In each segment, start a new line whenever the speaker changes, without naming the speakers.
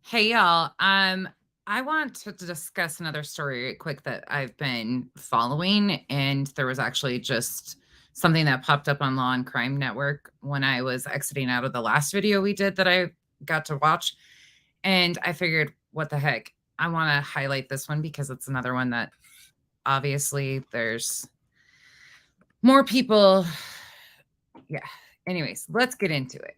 Hey y'all. I want to discuss another story real quick that I've been following, and there was actually just something that popped up on Law and Crime Network when I was exiting out of the last video we did that I got to watch, and I figured, what the heck? I want to highlight this one because it's another one that obviously there's more people. Yeah. Anyways, let's get into it.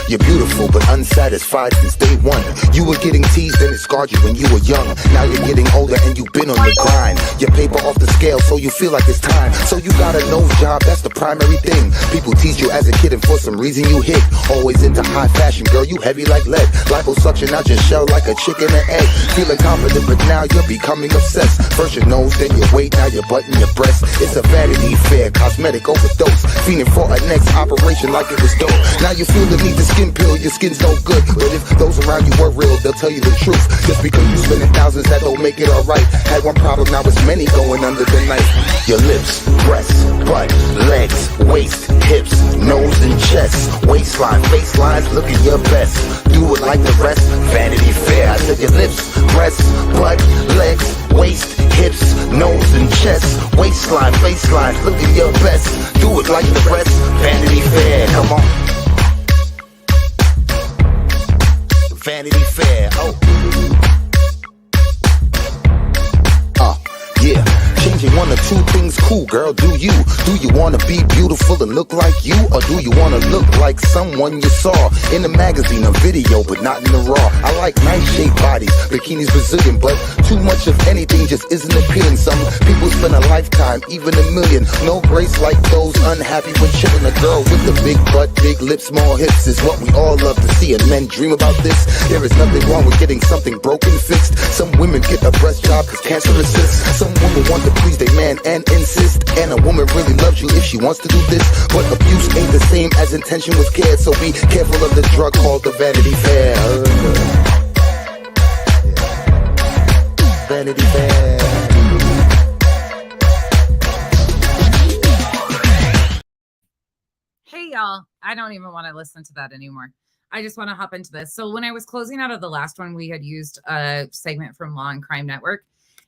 You're beautiful but unsatisfied since day one. You were getting teased and it scarred you when you were young. Now you're getting older and you've been on the grind. Your paper off the scale so you feel like it's time. So you got a nose job, that's the primary thing. People teased you as a kid and for some reason you hit. Always into high fashion, girl, you heavy like lead. Liposuction out your shell like a chicken and egg. Feeling confident but now you're becoming obsessed. First your nose, then your weight, now your butt and your breast. It's a vanity fair, cosmetic overdose. Fiending for a next operation like it was dope. Now you feel the need to skin pill, your skin's no good. But if those around you were real, they'll tell you the truth. Just because you spending thousands, that don't make it alright. Had one problem, now it's many going under the knife. Your lips, breasts, butt, legs, waist, hips, nose and chest, waistline, facelines, looking your best. Do it like the rest, Vanity Fair. I said your lips, breasts, butt, legs, waist, hips, nose and chest, waistline, facelines, looking your best. Do it like the rest, Vanity Fair. Come on. Vanity Fair, yeah. Changing one or two things, cool girl, do you? Do you wanna be beautiful and look like you? Or do you wanna look like someone you saw in a magazine or video, but not in the raw? I like nice shaped bodies, bikinis Brazilian, but too much of anything just isn't appealing. Some people spend a lifetime, even a million. No grace like those unhappy with chilling. A girl with a big butt, big lips, small hips is what we all love to see, and men dream about this. There is nothing wrong with getting something broken fixed. Some women get a breast job cause cancer resists. Some women want to please their man and insist. And a woman really loves you if she wants to do this. But abuse ain't the same as intention was cared. So be careful of the drug called the Vanity Fair. Vanity Fair.
Hey y'all, I don't even want to listen to that anymore. I just want to hop into this. So when I was closing out of the last one, we had used a segment from Law and Crime Network,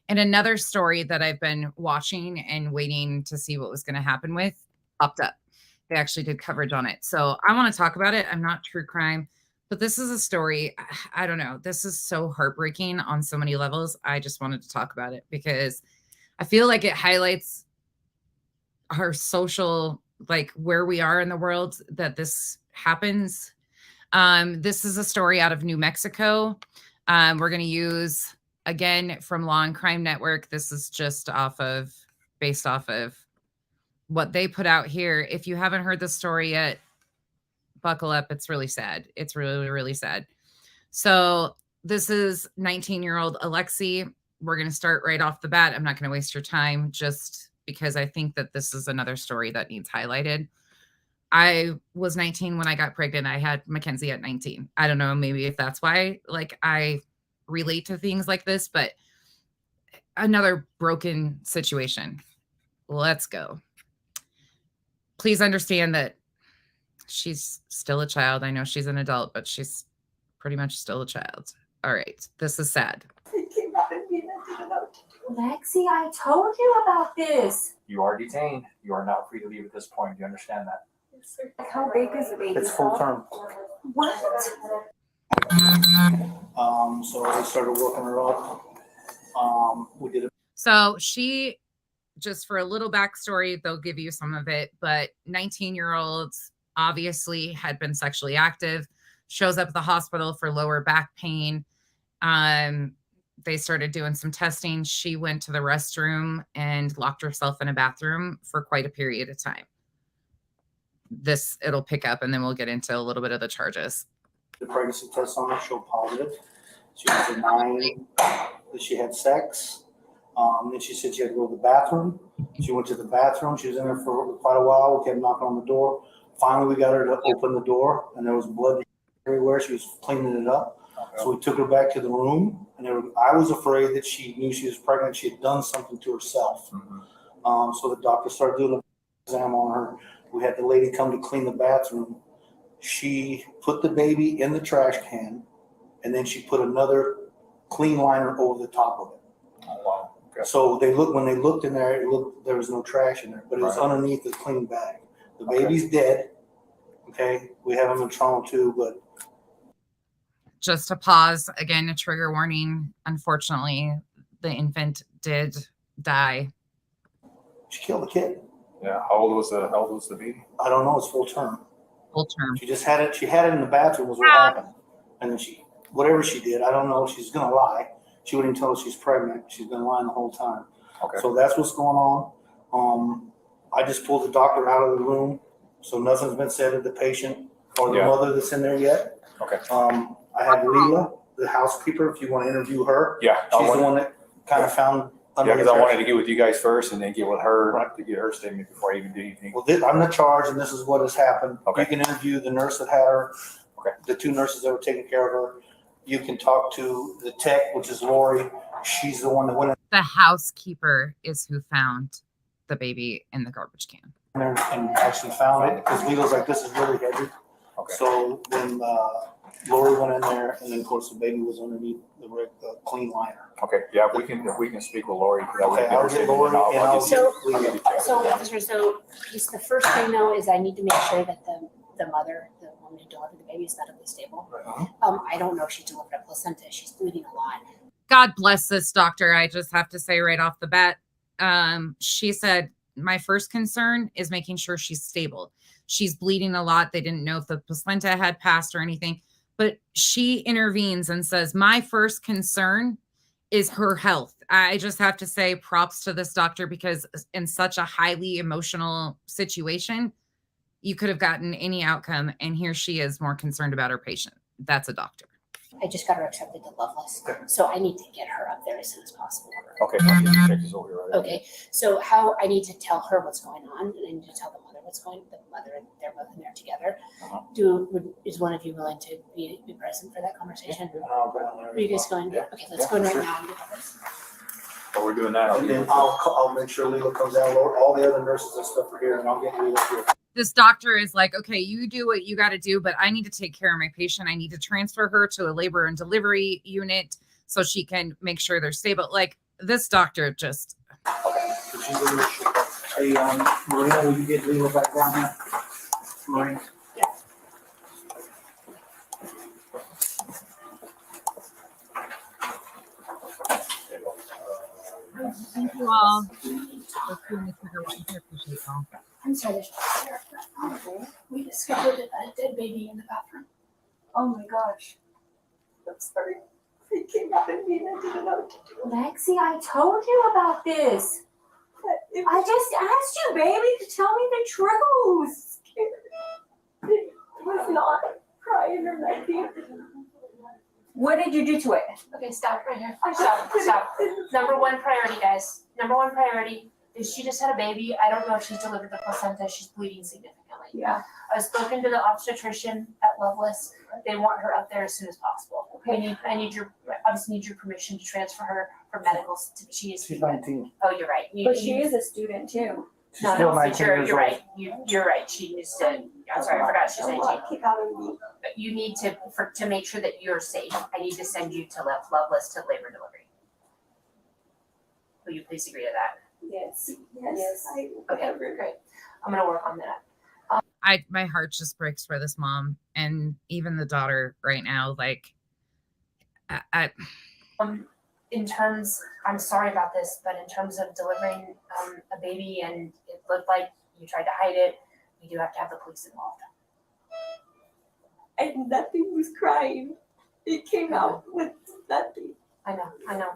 and another story that I've been watching and waiting to see what was going to happen with popped up. They actually did coverage on it. So I want to talk about it. I'm not true crime, but this is a story. I don't know. This is so heartbreaking on so many levels. I just wanted to talk about it because I feel like it highlights our social, like where we are in the world that this happens. This is a story out of New Mexico. We're going to use, again, from Law and Crime Network. This is just based off of what they put out here. If you haven't heard the story yet, buckle up. It's really sad. It's really, really sad. So this is 19-year-old Alexi. We're going to start right off the bat. I'm not going to waste your time just because I think that this is another story that needs highlighted. I was 19 when I got pregnant. I had Mackenzie at 19. I don't know, maybe if that's why, like, I relate to things like this, but another broken situation. Let's go. Please understand that she's still a child. I know she's an adult, but she's pretty much still a child. All right. This is sad.
Lexi, I told you about this.
You are detained. You are not free to leave at this point. Do you understand that?
How big is the baby?
It's full term.
What?
So we started working her up. We did it.
So she, just for a little backstory, they'll give you some of it, but 19-year-olds obviously had been sexually active, shows up at the hospital for lower back pain. They started doing some testing. She went to the restroom and locked herself in a bathroom for quite a period of time. It'll pick up and then we'll get into a little bit of the charges.
The pregnancy test on her showed positive. She was denying that she had sex. Then she said she had to go to the bathroom. She went to the bathroom. She was in there for quite a while. We kept knocking on the door. Finally, we got her to open the door, and there was blood everywhere. She was cleaning it up.
Okay.
So we took her back to the room, and I was afraid that she knew she was pregnant. She had done something to herself. So the doctor started doing an exam on her. We had the lady come to clean the bathroom. She put the baby in the trash can, and then she put another clean liner over the top of it.
Oh, wow. Okay.
So when they looked in there, there was no trash in there, but it was underneath the clean bag. The baby's dead. Okay, we have him in trauma too, but
just to pause again, a trigger warning. Unfortunately, the infant did die.
she killed the kid.
Yeah. How old was the baby?
I don't know. It's full term.
Full term.
She just had it. She had it in the bathroom. Was what happened, and then whatever she did, I don't know. She's gonna lie. She wouldn't tell us she's pregnant. She's been lying the whole time.
Okay.
So that's what's going on. I just pulled the doctor out of the room, so nothing's been said to the patient or the mother that's in there yet.
Okay.
I had Leela, the housekeeper, if you want to interview her.
Yeah.
She's the one that kind of found.
Yeah, because I wanted to get with you guys first and then get with her to get her statement before I even do anything.
Well, I'm the charge, and this is what has happened.
Okay.
You can interview the nurse that had her.
Okay.
The two nurses that were taking care of her. You can talk to the tech, which is Lori. She's the one that went in
The housekeeper is who found the baby in the garbage can.
there and actually found it, because Leela's like, this is really heavy.
Okay.
So then Lori went in there, and then of course the baby was underneath the clean liner.
Okay. Yeah. If we can speak with Lori.
Okay, I'll get Lori and I'll get Leela.
Officer, the first thing though is I need to make sure that the mother, the woman who delivered the baby, is medically stable. I don't know if she delivered a placenta. She's bleeding a lot.
God bless this doctor. I just have to say right off the bat, she said, my first concern is making sure she's stable. She's bleeding a lot. They didn't know if the placenta had passed or anything, but she intervenes and says, my first concern is her health. I just have to say props to this doctor, because in such a highly emotional situation, you could have gotten any outcome. And here she is more concerned about her patient. That's a doctor.
I just got her accepted to Loveless, so I need to get her up there as soon as possible.
Okay. I'll check this over here right
Okay, so how I need to tell her what's going on, and I need to tell the mother what's going on. The mother, and they're both in there together. Is one of you willing to be present for that conversation? Are you guys going?
Yeah.
Okay, let's go in right now and get this.
While we're doing that,
And then I'll make sure Leela comes out. All the other nurses and stuff are here, and I'll get Leela here.
This doctor is like, okay, you do what you got to do, but I need to take care of my patient. I need to transfer her to a labor and delivery unit so she can make sure they're stable. Like, this doctor just.
Okay. So she's in this shit. Hey, Marina, will you get Leela back down here? Marina.
Thank you all. Let's do the trigger warning. I appreciate you all.
I'm sorry, there's no there. We discovered a dead baby in the bathroom.
Oh my gosh. I'm sorry. It came out of me and I didn't know what to do. Lexi, I told you about this. I just asked you, baby, to tell me the truth. It was not crying or nothing. What did you do to it?
Okay, stop right here.
I
Stop.
just-
Stop. Number one priority, guys. Number one priority is she just had a baby. I don't know if she's delivered the placenta. She's bleeding significantly.
Yeah.
I've spoken to the obstetrician at Loveless. They want her out there as soon as possible.
Okay.
I obviously need your permission to transfer her for medicals. She needs to
She's
be.
19.
Oh, you're right.
But she is a student too.
She's
No,
still
no,
19
you're
years old.
right. You're right. She needs to. I'm sorry, I forgot she's 19.
Keep out of me.
But you need to make sure that you're safe. I need to send you to Loveless to labor delivery. Will you please agree to that?
Yes. Yes.
Okay, great. I'm gonna work on that.
My heart just breaks for this mom and even the daughter right now. Like,
In terms, I'm sorry about this, but in terms of delivering a baby and it looked like you tried to hide it, we do have to have the police involved.
And nothing was crying. It came out with nothing.
I know.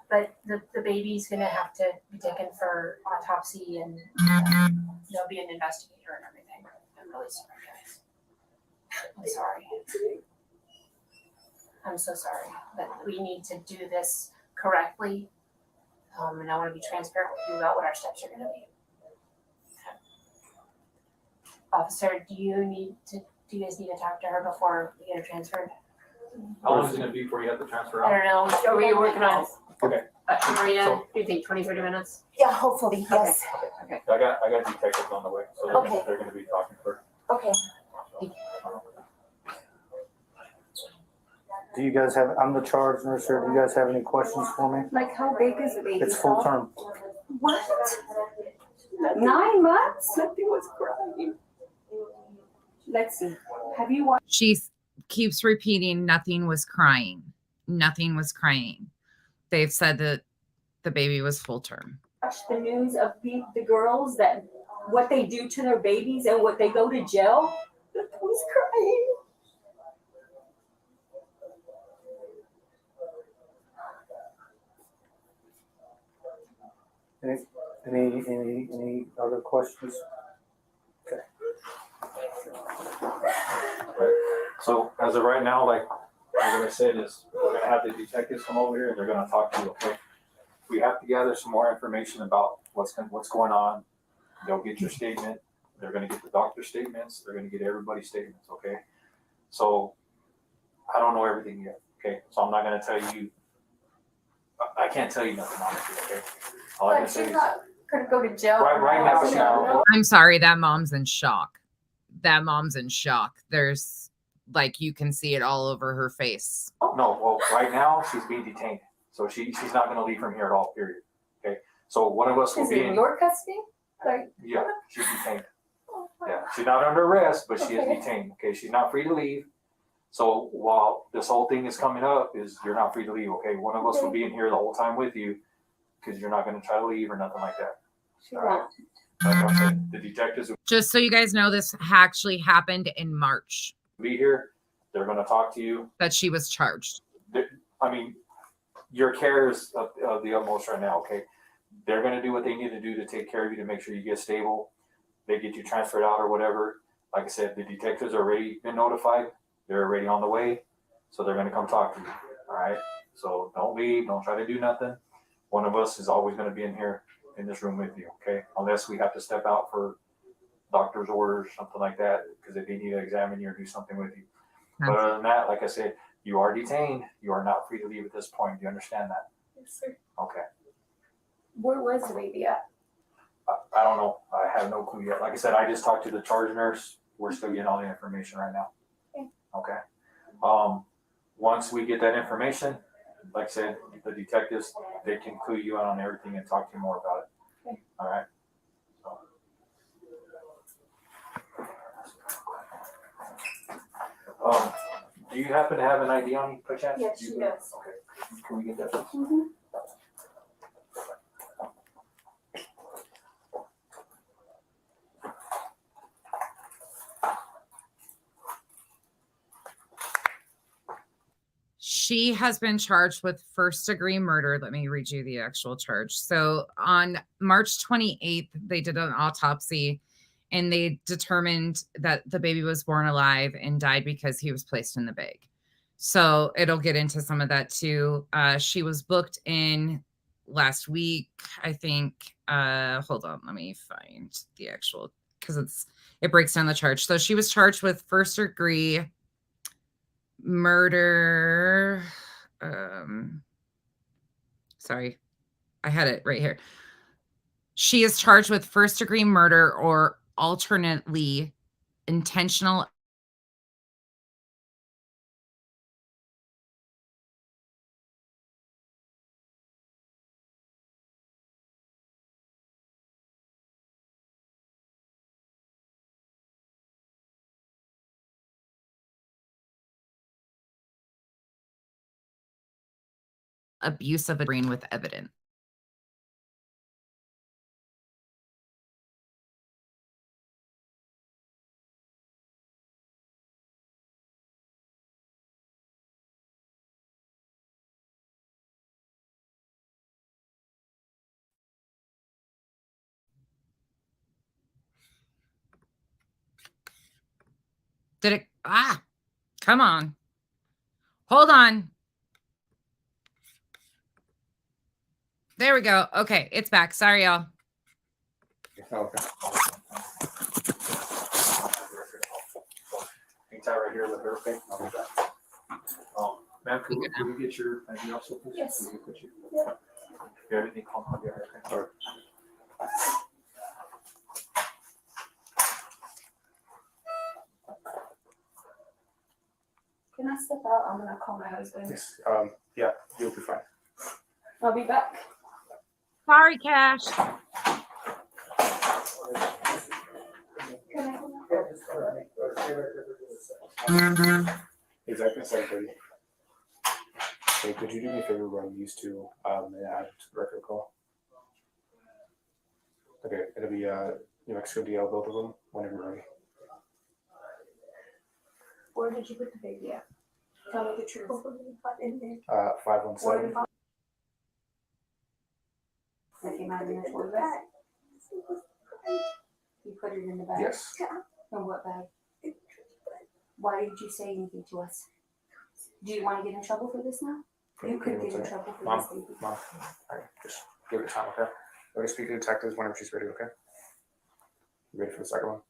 But the baby's gonna have to be taken for autopsy and there'll be an investigator and everything. I'm really sorry, guys. I'm sorry. I'm so sorry, but we need to do this correctly. And I want to be transparent with you about what our steps are going to be. Okay. Officer, do you guys need to talk to her before we get her transferred?
How long is it gonna be before you have to transfer
I
out?
don't know. Are we working on?
Okay.
Maria,
So-
do you think 20, 30 minutes?
Yeah, hopefully, yes.
Okay.
I got detectives on the way, so
Okay.
they're gonna be talking first.
Okay.
Do you guys have, I'm the charge nurse here. Do you guys have any questions for me?
Like, how big is the baby?
It's full term.
What? 9 months? Nothing was crying. Let's see. Have you watched
She keeps repeating, nothing was crying. Nothing was crying. They've said that the baby was full term.
the news of the girls that what they do to their babies and what they go to jail? I was crying.
Any other questions? Okay.
So as of right now, like I said, is we're gonna have the detectives come over here and they're gonna talk to you, okay? We have to gather some more information about what's going on. They'll get your statement. They're gonna get the doctor's statements. They're gonna get everybody's statements, okay? So I don't know everything yet, okay? So I'm not gonna tell you, I can't tell you nothing honestly, okay? All I can
But
say
she's
is,
not gonna go to jail.
Right now,
She's
no.
not-
I'm sorry, that mom's in shock. That mom's in shock. There's like you can see it all over her face.
no, well, right now she's being detained. So she's not gonna leave from here at all, period, okay? So one of us will
Is
be
it in
in,
your custody? Like,
yeah, she's detained.
oh my
Yeah, she's not under arrest, but she is
Okay.
detained, okay? She's not free to leave. So while this whole thing is coming up, is you're not free to leave, okay? One of us will be in here the whole time with you, because you're not gonna try to leave or nothing like that.
She won't.
Like I said, the detectives will
Just so you guys know, this actually happened in March
be here, they're gonna talk to you.
that she was charged.
I mean, your care is of the utmost right now, okay? They're gonna do what they need to do to take care of you, to make sure you get stable. They get you transferred out or whatever. Like I said, the detectives are already been notified. They're already on the way. So they're gonna come talk to you, all right? So don't leave, don't try to do nothing. One of us is always gonna be in here, in this room with you, okay? Unless we have to step out for doctor's orders, something like that, because if they need to examine you or do something with you. But other than that, like I said, you are detained. You are not free to leave at this point. Do you understand that?
Yes, sir.
Okay.
Where was the baby at?
I don't know. I have no clue yet. Like I said, I just talked to the charge nurse. We're still getting all the information right now.
Okay.
Okay. Once we get that information, like I said, the detectives, they can clue you in on everything and talk to you more about it.
Okay.
All right. So. Do you happen to have an ID on you, perchance?
Yes, she does.
Can we get that?
Mhm.
She has been charged with first-degree murder. Let me read you the actual charge. So on March 28th, they did an autopsy and they determined that the baby was born alive and died because he was placed in the bag. So it'll get into some of that too. She was booked in last week, I think. Hold on, let me find the actual, because it breaks down the charge. So she was charged with first-degree murder. Sorry, I had it right here. She is charged with first-degree murder or alternately intentional abuse of a brain with evidence. Did it? Come on. Hold on. There we go. Okay, it's back. Sorry, y'all.
Okay.
Hang tight right here with her, okay? I'll be back. Ma'am, could we get your ID also, please?
Yes.
Could we get you?
Yeah.
If you have anything, call me. Okay. All right.
Can I step out? I'm gonna call my husband.
Yes. Yeah, you'll be fine.
I'll be back.
Sorry, Cash.
Exactly 7:30. Hey, could you do me a favor where I'm used to and add to the record call? Okay, it'll be New Mexico DL, both of them, whenever you're ready.
Where did you put the baby at? Tell me the truth.
517.
That came out of your toilet bag? You put it in the bag?
Yes.
In what bag? Why did you say anything to us? Do you want to get in trouble for this now? You could get in trouble for this, baby.
Mom, all right, just give it time, okay? Let me speak to the detectives whenever she's ready, okay? You ready for the second one?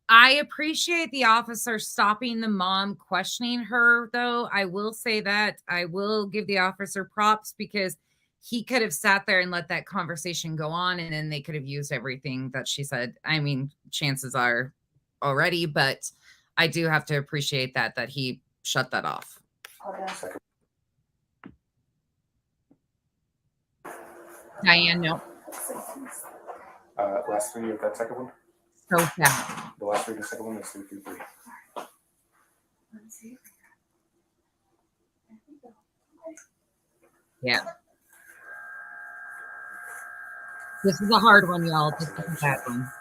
I appreciate the officer stopping the mom, questioning her, though. I will say that I will give the officer props because he could have sat there and let that conversation go on, and then they could have used everything that she said. I mean, chances are already, but I do have to appreciate that he shut that off.
Second.
Diane, no.
Last three of that second one?
So sad.
The last three of the second one is 333.
Yeah. This is a hard one, y'all. This is a bad one.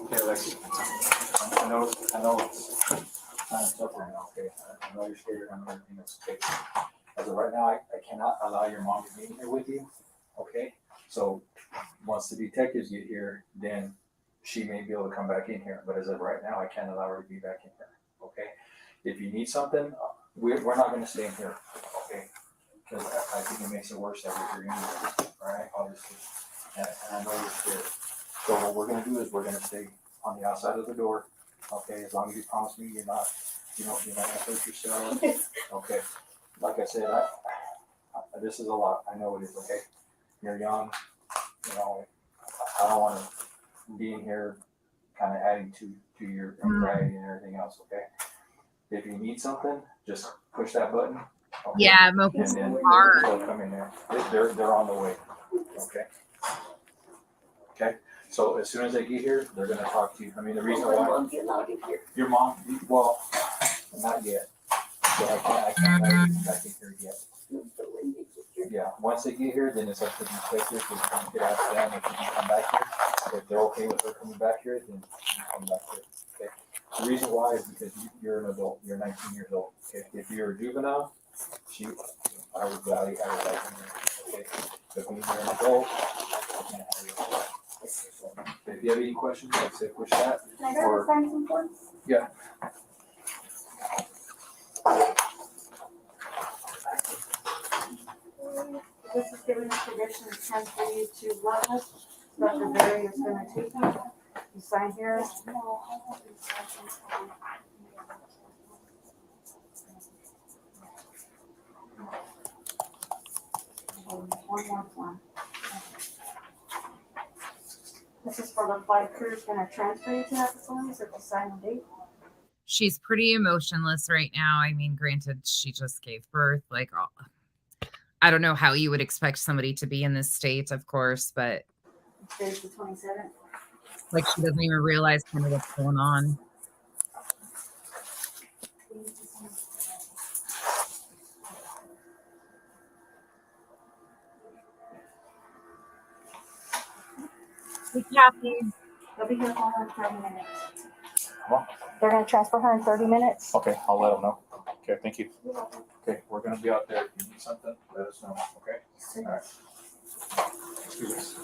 Okay, Lexi. I know it's kind of tough right now, okay? I know you're scared, I know everything that's okay. As of right now, I cannot allow your mom to be in here with you, okay? So once the detectives get here, then she may be able to come back in here. But as of right now, I can't allow her to be back in here, okay? If you need something, we're not gonna stay in here, okay? Because I think it makes it worse that we're here anyway, all right, obviously. And I know you're scared. So what we're gonna do is we're gonna stay on the outside of the door, okay? As long as you promise me you're not gonna hurt yourself, okay? Like I said, this is a lot. I know it is, okay? You're young, you know, I don't want to be in here kind of adding to your anxiety and everything else, okay? If you need something, just push that button. Okay?
Yeah, Mo,
And then
hard.
they'll come in there. They're on the way, okay? Okay, so as soon as they get here, they're gonna talk to you. I mean, the reason why your mom, well, not yet. So I can't let you back in here yet. Yeah, once they get here, then it's up to the detectives. We can ask them if you can come back here. If they're okay with her coming back here, then you come back here. Okay. The reason why is because you're an adult. You're 19 years old. Okay. If you're a juvenile, I would gladly have her back in here. Okay. But when you're an adult, I can't have you. So, if you have any questions, like I said, push that.
Can I grab a sign some forms?
Yeah.
This is giving us permission to transfer you to witness. Dr. Barry is gonna take you. You sign here. One more form. This is for the flight crew. Is gonna transfer you to that facility, so to sign the date.
She's pretty emotionless right now. I mean, granted, she just gave birth. Like, I don't know how you would expect somebody to be in this state, of course, but
Today's the 27th.
like she doesn't even realize kind of what's going on. Hey, Kathy.
They'll be here for her in 30 minutes.
Come on.
They're gonna transfer her in 30 minutes.
Okay, I'll let them know. Okay, thank you. Okay, we're gonna be out there. If you need something, let us know, okay? All right. Let's do this.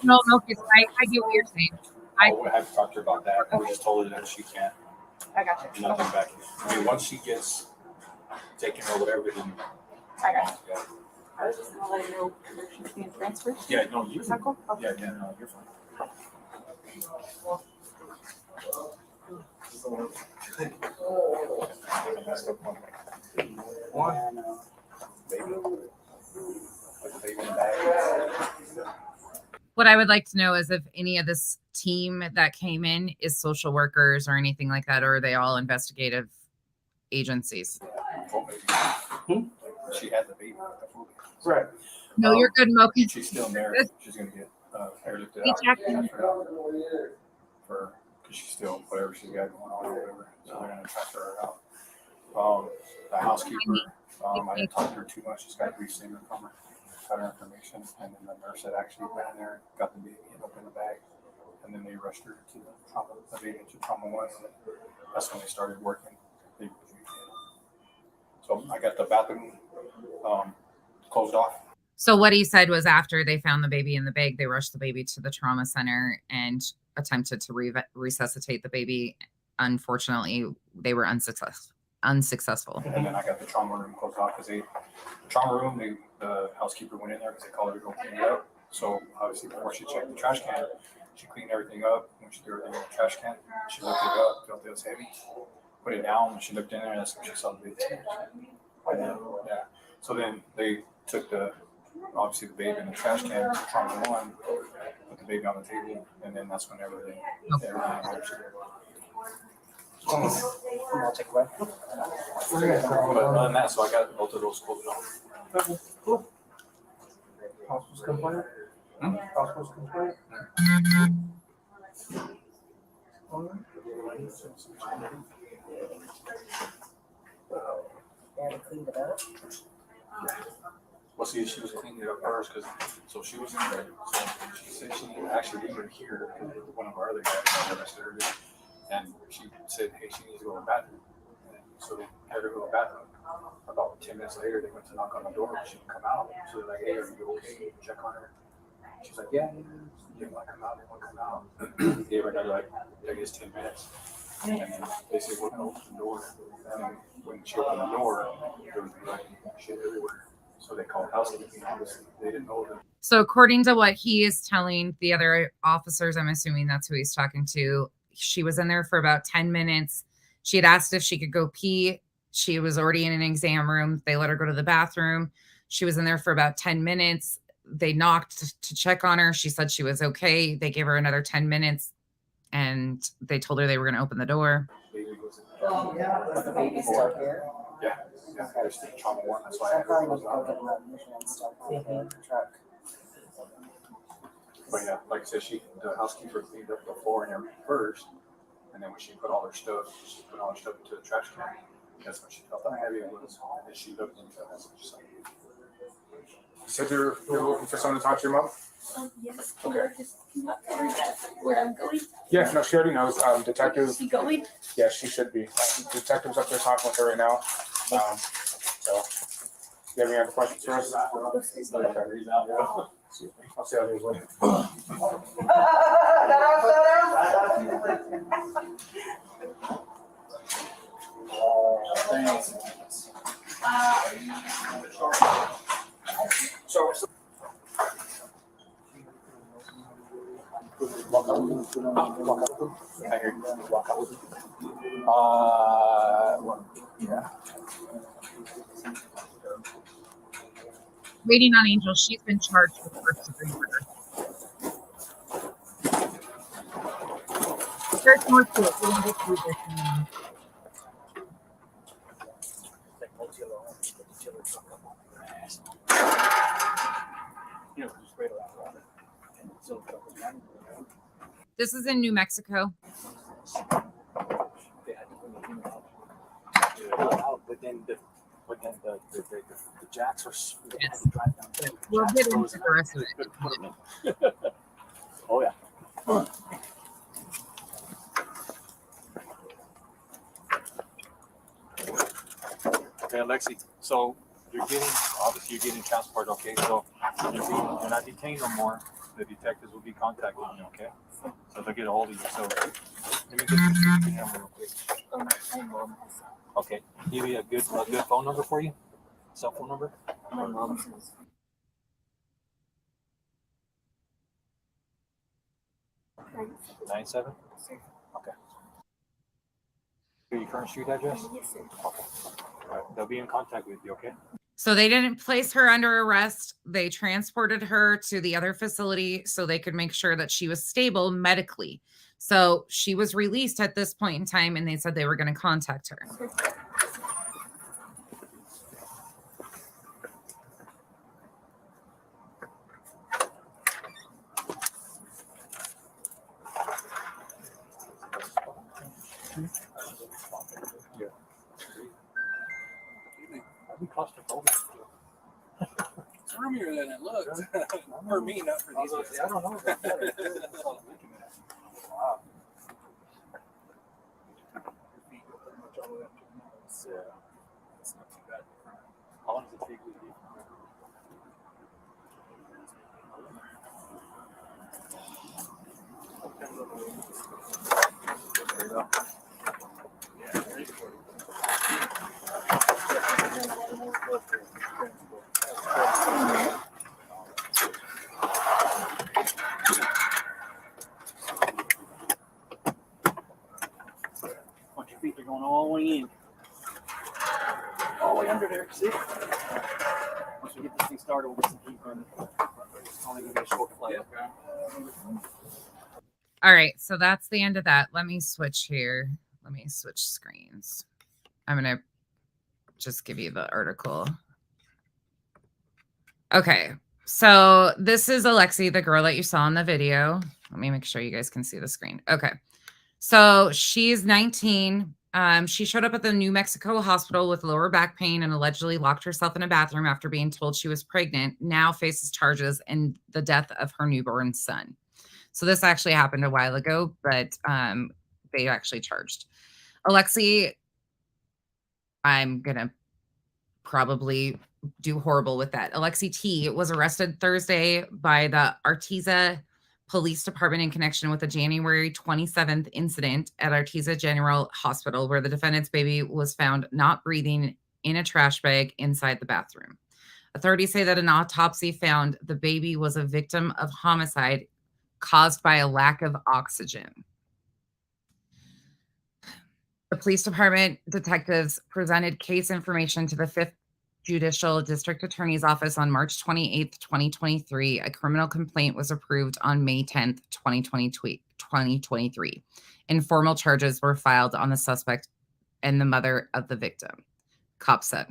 No, I get what you're saying. I-
I have to talk to her about that. We just told her that she can't,
I got you.
nothing back. I mean, once she gets taken or whatever, then.
I got you.
Yeah.
I was just gonna let you know where she's being transferred.
Yeah, no, you're
Is that cool?
Yeah, yeah, no, you're fine.
What I would like to know is if any of this team that came in is social workers or anything like that, or are they all investigative agencies?
She had the baby.
Right.
No, you're good, Mocha.
She's still there. She's gonna get hair lifted
Hey,
out.
Jack.
For, because she's still, whatever she's got going on or whatever, so they're gonna transfer her out. The housekeeper, I didn't talk to her too much, she's got a brief statement from her, got her information, and then the nurse had actually went in there, got the baby and opened the bag, and then they rushed her to the baby to trauma 1, and that's when they started working. So I got the bathroom, closed off.
So what he said was after they found the baby in the bag, they rushed the baby to the trauma center and attempted to resuscitate the baby. Unfortunately, they were unsuccessful.
And then I got the trauma room closed off because the housekeeper went in there because they called her to go clean it up. So obviously before she checked the trash can, she cleaned everything up. When she threw everything in the trash can, she looked it up, felt it was heavy, put it down, and she looked in there and that's when she saw the baby. And then, yeah. So then they took obviously the baby in the trash can, trauma 1, put the baby on the table, and then that's when everything
I'll take away.
But other than that, so I got both of those closed off.
Cool. Hospital's complaint? Hospital's complaint?
Well, see, she was cleaning it up first because, so she was in there. So she said she didn't actually leave her here. One of our other guys arrested her, and she said, "Hey, she needs to go to the bathroom." And so they had her go to the bathroom. About 10 minutes later, they went to knock on the door, but she didn't come out. So they're like, "Hey, are you okay? Check on her." She's like, "Yeah, they want to come out. They want to come out." Gave her another like, I guess 10 minutes, and then they said, "We're gonna open the door." And then when she opened the door, there was like shit everywhere. So they called housekeeping. Obviously, they didn't know that.
So according to what he is telling the other officers, I'm assuming that's who he's talking to, she was in there for about 10 minutes. She had asked if she could go pee. She was already in an exam room. They let her go to the bathroom. She was in there for about 10 minutes. They knocked to check on her. She said she was okay. They gave her another 10 minutes and they told her they were going to open the door.
The baby's still here.
Yeah, there's the trauma 1. That's why I had her closed off. But yeah, like I said, the housekeeper cleaned up the floor and everything first, and then when she put all her stuff into the trash can. That's when she felt how heavy it was, and then she looked into it. That's what she said.
You said you're looking for someone to talk to your mom?
Yes.
Okay.
Can you tell her that where I'm going?
Yeah, no, she already knows. Detective.
Is she going?
Yeah, she should be. Detective's up there talking with her right now. So, you have any other questions for us? I'll see how these later. So,
Yeah.
Waiting on Angel. She's been charged with first-degree murder. There's more to it. We don't get through this now. This is in New Mexico.
But then the jacks are
Yes.
drive down.
We'll get into the rest of it.
Oh yeah.
Okay, Alexi. So you're getting transport. Okay, so you're not detained no more. the detectives will be contacting you, okay? So they'll get a hold of you. So let me get this number real quick. Okay, give me a good phone number for you. Cell phone number.
My mom says.
97. Okay. Your current street address.
Yes, sir.
Okay. All right. They'll be in contact with you, okay?
So they didn't place her under arrest. They transported her to the other facility so they could make sure that she was stable medically. So she was released at this point in time, and they said they were going to contact her.
It's roomier than it looks. For me, not for these guys.
I don't know. Wow.
It's not too bad.
How long does it take with you? There you go.
Watch your feet, they're going all the way in. All the way under there, see? Once we get this thing started, we'll get some heat running. It's only gonna be a short flight, okay?
All right, so that's the end of that. Let me switch here. Let me switch screens. I'm going to just give you the article. Okay, so this is Alexi, the girl that you saw in the video. Let me make sure you guys can see the screen. Okay, so she's 19. She showed up at the New Mexico hospital with lower back pain and allegedly locked herself in a bathroom after being told she was pregnant. Now faces charges in the death of her newborn son. So this actually happened a while ago, but they actually charged Alexi. I'm going to probably do horrible with that. Alexi T was arrested Thursday by the Artesia Police Department in connection with the January 27th incident at Artesia General Hospital, where the defendant's baby was found not breathing in a trash bag inside the bathroom. Authorities say that an autopsy found the baby was a victim of homicide caused by a lack of oxygen. The police department detectives presented case information to the 5th Judicial District Attorney's Office on March 28th, 2023. A criminal complaint was approved on May 10th, 2023. Informal charges were filed on the suspect and the mother of the victim, cops said.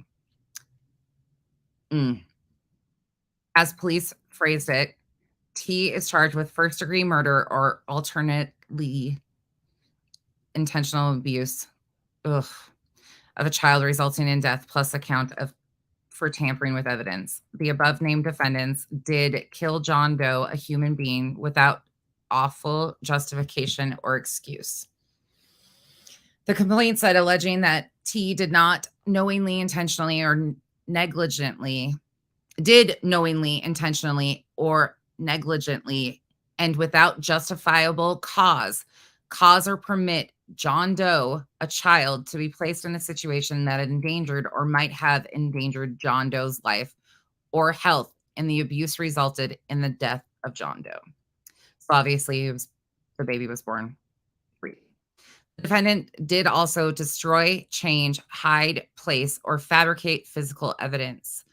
As police phrased it, T is charged with first-degree murder or alternately intentional abuse of a child resulting in death, plus a count for tampering with evidence. The above-named defendants did kill John Doe, a human being, without awful justification or excuse. The complaint said alleging that T did knowingly, intentionally, or negligently, and without justifiable cause or permit John Doe, a child, to be placed in a situation that endangered or might have endangered John Doe's life or health, and the abuse resulted in the death of John Doe. So obviously, the baby was born free. The defendant did also destroy, change, hide, place, or fabricate physical evidence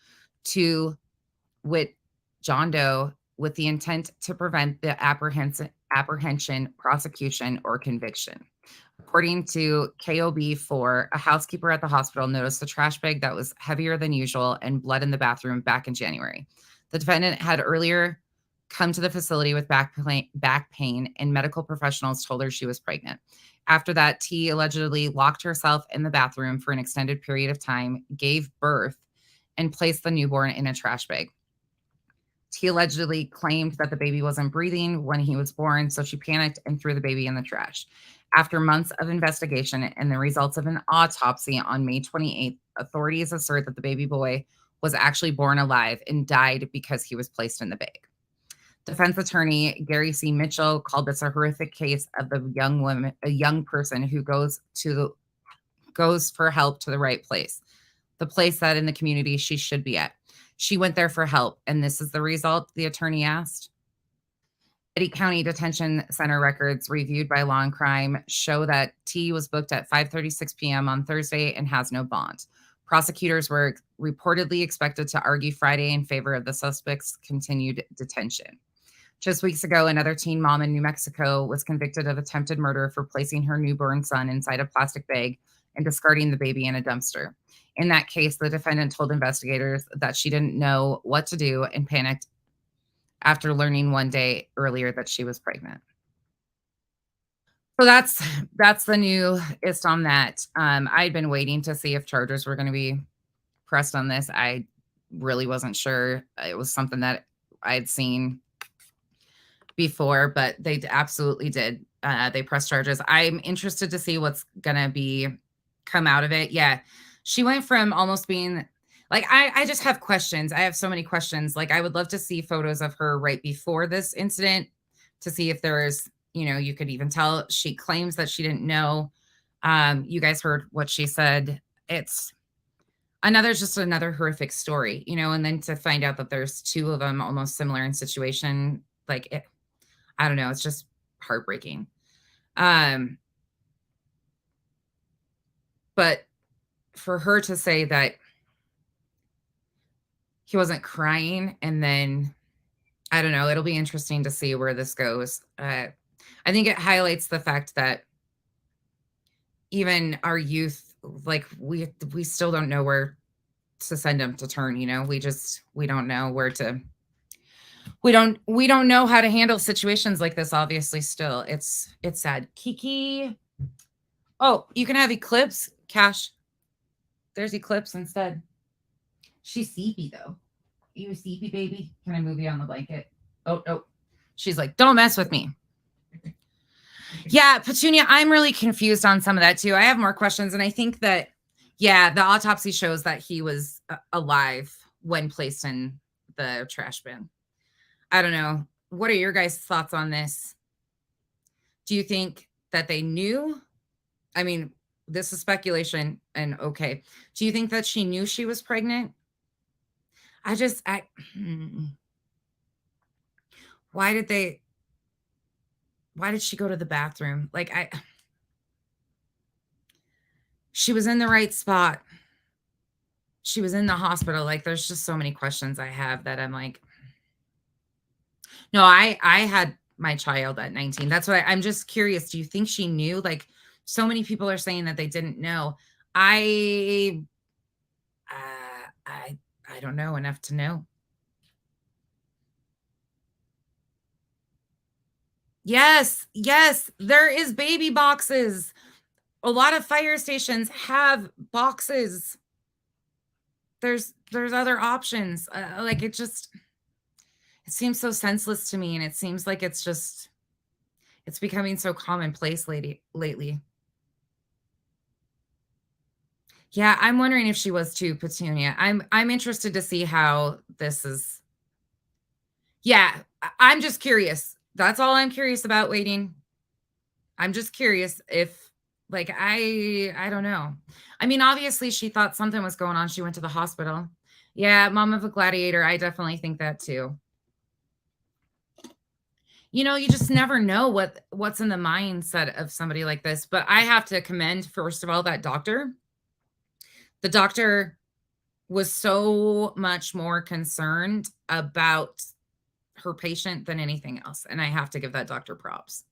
to wit John Doe with the intent to prevent the apprehension, prosecution, or conviction. According to KOB4, a housekeeper at the hospital noticed a trash bag that was heavier than usual and blood in the bathroom back in January. The defendant had earlier come to the facility with back pain, and medical professionals told her she was pregnant. After that, T allegedly locked herself in the bathroom for an extended period of time, gave birth, and placed the newborn in a trash bag. T allegedly claimed that the baby wasn't breathing when he was born, so she panicked and threw the baby in the trash. After months of investigation and the results of an autopsy on May 28th, authorities assert that the baby boy was actually born alive and died because he was placed in the bag. Defense attorney Gary C. Mitchell called this a horrific case of a young person who goes for help to the right place, the place that in the community she should be at. She went there for help, and this is the result, the attorney asked. Eddy County Detention Center records reviewed by Law and Crime show that T was booked at 5:36 p.m. on Thursday and has no bond. Prosecutors were reportedly expected to argue Friday in favor of the suspect's continued detention. Just weeks ago, another teen mom in New Mexico was convicted of attempted murder for placing her newborn son inside a plastic bag and discarding the baby in a dumpster. In that case, the defendant told investigators that she didn't know what to do and panicked after learning one day earlier that she was pregnant. So that's the newest on that. I'd been waiting to see if charges were going to be pressed on this. I really wasn't sure. It was something that I'd seen before, but they absolutely did. They pressed charges. I'm interested to see what's gonna come out of it. Yeah, she went from almost being like, I just have questions. I have so many questions. Like, I would love to see photos of her right before this incident to see if there is, you could even tell. She claims that she didn't know. You guys heard what she said. It's just another horrific story, and then to find out that there's two of them almost similar in situation, like I don't know. It's just heartbreaking. But for her to say that he wasn't crying, and then, I don't know, it'll be interesting to see where this goes. I think it highlights the fact that even our youth, like we still don't know where to send them to turn, we don't know where to. We don't know how to handle situations like this, obviously. Still, it's sad. Kiki. Oh, you can have Eclipse. Cash. There's Eclipse instead. She's sleepy though. You sleepy, baby? Can I move you on the blanket? Oh, no. She's like, don't mess with me. Yeah, Petunia, I'm really confused on some of that too. I have more questions, and I think that, yeah, the autopsy shows that he was alive when placed in the trash bin. I don't know. What are your guys' thoughts on this? Do you think that they knew? I mean, this is speculation, and okay. Do you think that she knew she was pregnant? Why did she go to the bathroom? Like, she was in the right spot. She was in the hospital. Like, there's just so many questions I have that I'm like, no, I had my child at 19. That's why I'm just curious. Do you think she knew? Like, so many people are saying that they didn't know. I don't know enough to know. Yes, there is baby boxes. A lot of fire stations have boxes. There's other options. Like, it seems so senseless to me, and it seems like it's becoming so commonplace lately. Yeah, I'm wondering if she was too, Petunia. I'm interested to see how this is. Yeah, I'm just curious. That's all I'm curious about, waiting. I'm just curious if, like, I don't know. I mean, obviously she thought something was going on. She went to the hospital. Yeah, mom of a gladiator. I definitely think that too. You just never know what's in the mindset of somebody like this. But I have to commend, first of all, that doctor. The doctor was so much more concerned about her patient than anything else. And I have to give that doctor props.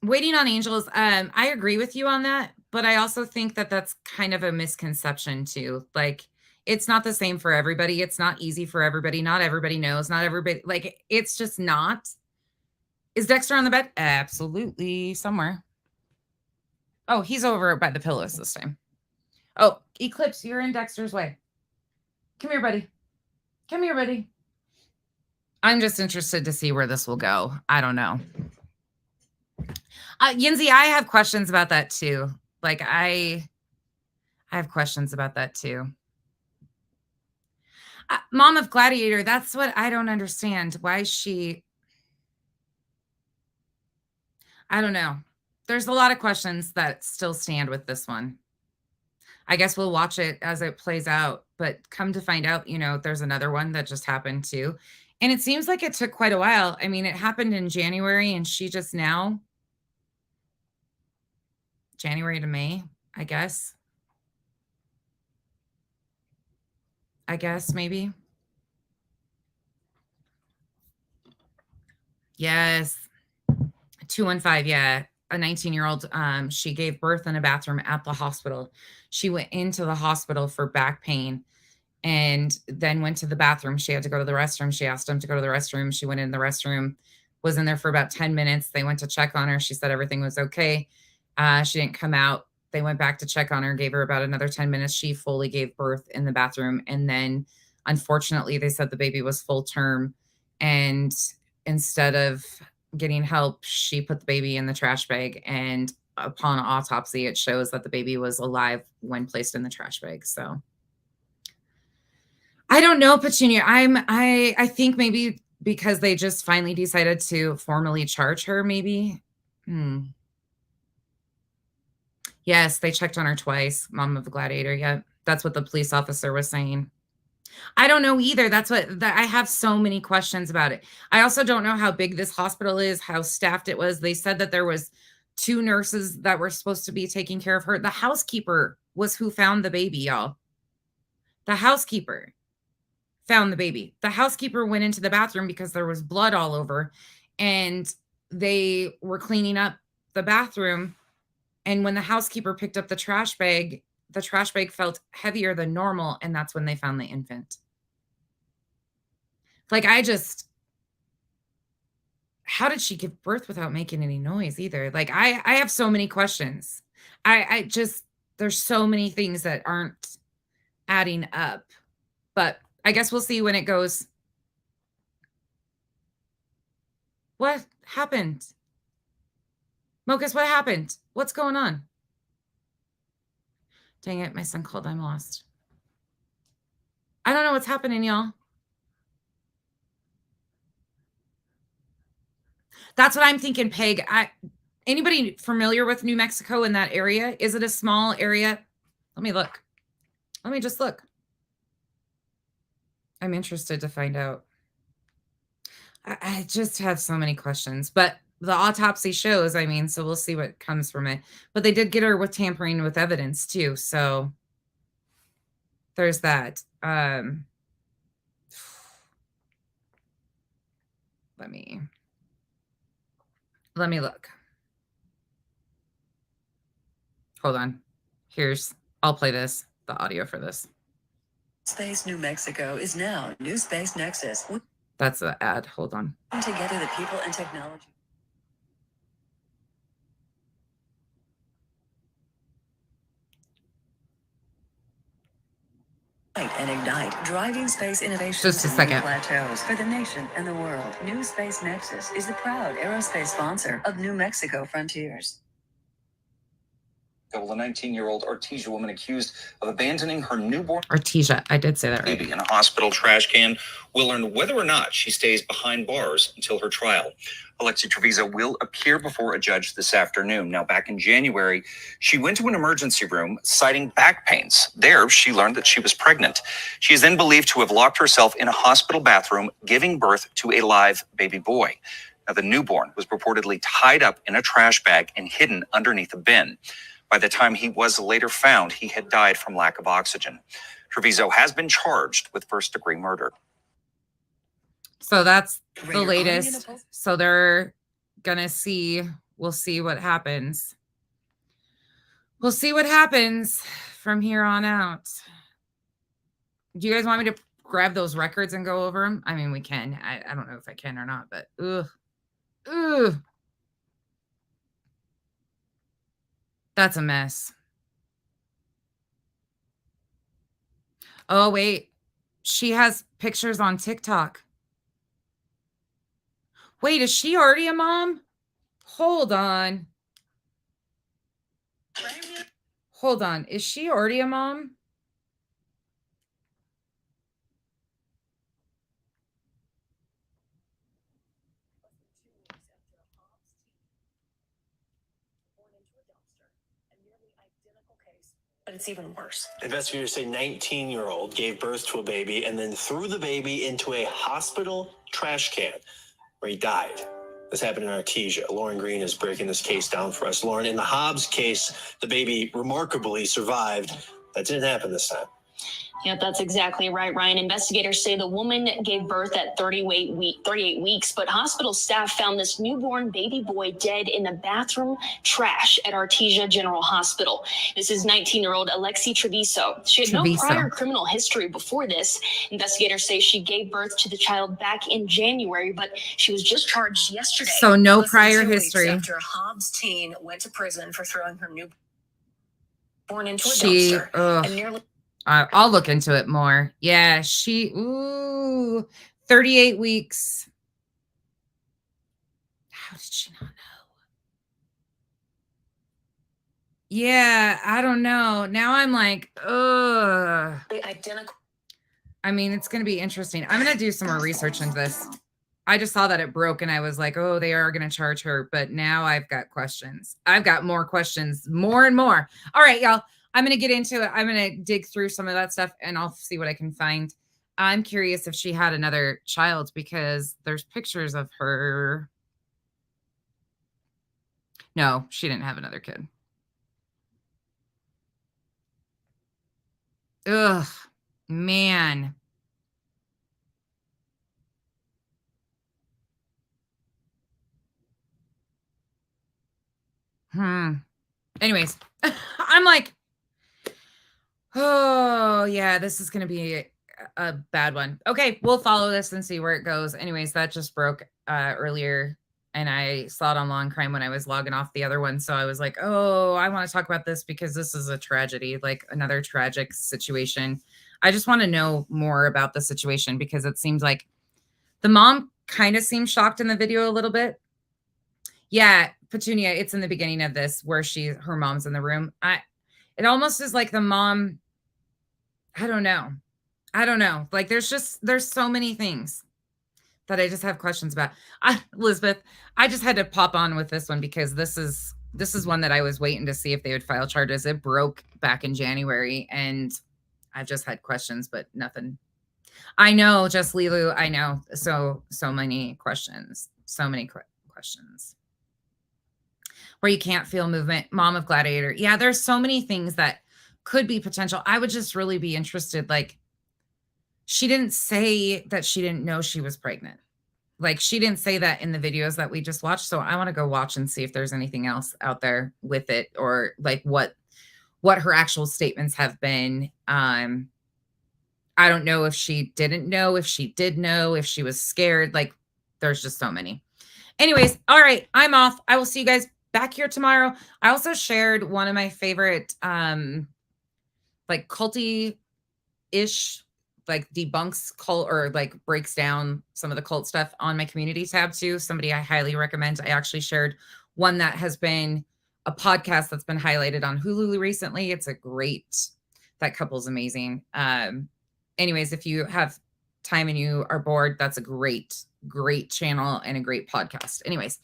Waiting on angels. I agree with you on that, but I also think that that's kind of a misconception too. Like, it's not the same for everybody. It's not easy for everybody. Not everybody knows. Not everybody, like, it's just not. Is Dexter on the bed? Absolutely, somewhere. Oh, he's over by the pillows this time. Oh, Eclipse, you're in Dexter's way. Come here, buddy. Come here, buddy. I'm just interested to see where this will go. I don't know. Yinzi, I have questions about that too. Like, I have questions about that too. Mom of Gladiator, that's what I don't understand. Why is she? I don't know. There's a lot of questions that still stand with this one. I guess we'll watch it as it plays out, but come to find out, there's another one that just happened too. And it seems like it took quite a while. I mean, it happened in January and she just now, January to May, I guess. Maybe. Yes. 215, yeah. A 19-year-old, she gave birth in a bathroom at the hospital. She went into the hospital for back pain and then went to the bathroom. She had to go to the restroom. She asked him to go to the restroom. She went in the restroom, was in there for about 10 minutes. They went to check on her. She said everything was okay. She didn't come out. They went back to check on her, gave her about another 10 minutes. She fully gave birth in the bathroom. And then, unfortunately, they said the baby was full term. And instead of getting help, she put the baby in the trash bag. And upon autopsy, it shows that the baby was alive when placed in the trash bag. So I don't know, Petunia. I think maybe because they just finally decided to formally charge her, maybe. Yes, they checked on her twice. Mom of the Gladiator. Yeah, that's what the police officer was saying. I don't know either. I have so many questions about it. I also don't know how big this hospital is, how staffed it was. They said that there was 2 nurses that were supposed to be taking care of her. The housekeeper was who found the baby, y'all. The housekeeper found the baby. The housekeeper went into the bathroom because there was blood all over, and they were cleaning up the bathroom. And when the housekeeper picked up the trash bag felt heavier than normal, and that's when they found the infant. Like, how did she give birth without making any noise either? Like, I have so many questions. There's so many things that aren't adding up. But I guess we'll see when it goes. What happened? Mocus, what happened? What's going on? Dang it, my son called. I'm lost. I don't know what's happening, y'all. That's what I'm thinking, Peg. Anybody familiar with New Mexico in that area? Is it a small area? Let me look. Let me just look. I'm interested to find out. I just have so many questions, but the autopsy shows, so we'll see what comes from it. But they did get her with tampering with evidence too. So there's that. Let me look. Hold on. I'll play this, the audio for this.
Space New Mexico is now New Space Nexus.
That's the ad. Hold on.
Together the people and technology. And ignite driving space innovation.
Just a second.
Plateaus for the nation and the world. New Space Nexus is the proud aerospace sponsor of New Mexico Frontiers.
A 19-year-old Artesia woman accused of abandoning her newborn
Artesia, I did say that right.
baby in a hospital trash can will learn whether or not she stays behind bars until her trial. Alexia Treviso will appear before a judge this afternoon. Now, back in January, she went to an emergency room citing back pains. There, she learned that she was pregnant. She is then believed to have locked herself in a hospital bathroom, giving birth to a live baby boy. Now, the newborn was reportedly tied up in a trash bag and hidden underneath a bin. By the time he was later found, he had died from lack of oxygen. Treviso has been charged with first-degree murder.
So that's the latest. So they're going to we'll see what happens. We'll see what happens from here on out. Do you guys want me to grab those records and go over them? We can. I don't know if I can or not, but ugh. That's a mess. Oh, wait. She has pictures on TikTok. Wait, is she already a mom? Hold on. Hold on. Is she already a mom?
but it's even worse.
Investigators say 19-year-old gave birth to a baby and then threw the baby into a hospital trash can where he died. This happened in Artesia. Lauren Green is breaking this case down for us. Lauren, in the Hobbs case, the baby remarkably survived. That didn't happen this time.
Yep, that's exactly right, Ryan. Investigators say the woman gave birth at 38 weeks, but hospital staff found this newborn baby boy dead in the bathroom trash at Artesia General Hospital. This is 19-year-old Alexi Treviso. She had no prior criminal history before this. Investigators say she gave birth to the child back in January, but she was just charged yesterday.
So no prior history.
After a Hobbs teen went to prison for throwing her newborn into a dumpster and nearly...
I'll look into it more. Yeah, 38 weeks. How did she not know? Yeah, I don't know. Now I'm like, ugh.
Identical.
I mean, it's going to be interesting. I'm going to do some more research into this. I just saw that it broke and I was like, oh, they are going to charge her. But now I've got questions. I've got more questions, more and more. All right, y'all. I'm going to get into it. I'm going to dig through some of that stuff and I'll see what I can find. I'm curious if she had another child because there's pictures of her. No, she didn't have another kid. Ugh, man. Anyways, I'm like, oh, yeah, this is going to be a bad one. Okay, we'll follow this and see where it goes. Anyways, that just broke earlier, and I saw it on Law and Crime when I was logging off the other one. So I was like, oh, I want to talk about this because this is a tragedy, like another tragic situation. I just want to know more about the situation because it seems like the mom kind of seemed shocked in the video a little bit. Yeah, Petunia, it's in the beginning of this where her mom's in the room. It almost is like the mom, I don't know. Like there's so many things that I just have questions about. Elizabeth, I just had to pop on with this one because this is one that I was waiting to see if they would file charges. It broke back in January and I've just had questions, but nothing. I know, just Lilu. I know. So many questions. So many questions. Where you can't feel movement. Mom of Gladiator. Yeah, there's so many things that could be potential. I would just really be interested. Like, she didn't say that she didn't know she was pregnant. Like, she didn't say that in the videos that we just watched. So I want to go watch and see if there's anything else out there with it or like what her actual statements have been. I don't know if she didn't know, if she did know, if she was scared. Like, there's just so many. Anyways, all right, I'm off. I will see you guys back here tomorrow. I also shared one of my favorite, like culty-ish, like debunks cult or like breaks down some of the cult stuff on my community tab too. Somebody I highly recommend. I actually shared one that has been a podcast that's been highlighted on Hulu recently. It's that couple's amazing. Anyways, if you have time and you are bored, that's a great channel and a great podcast. Anyways,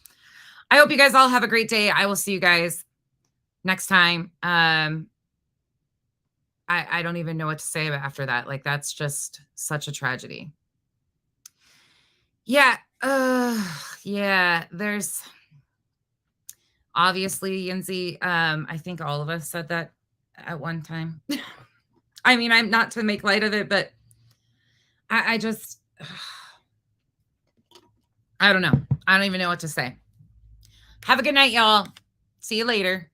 I hope you guys all have a great day. I will see you guys next time. I don't even know what to say after that. Like, that's just such a tragedy. Yeah. Yeah, there's obviously, Yinzi, I think all of us said that at one time. I mean, I'm not to make light of it, but I just, I don't know. I don't even know what to say. Have a good night, y'all. See you later.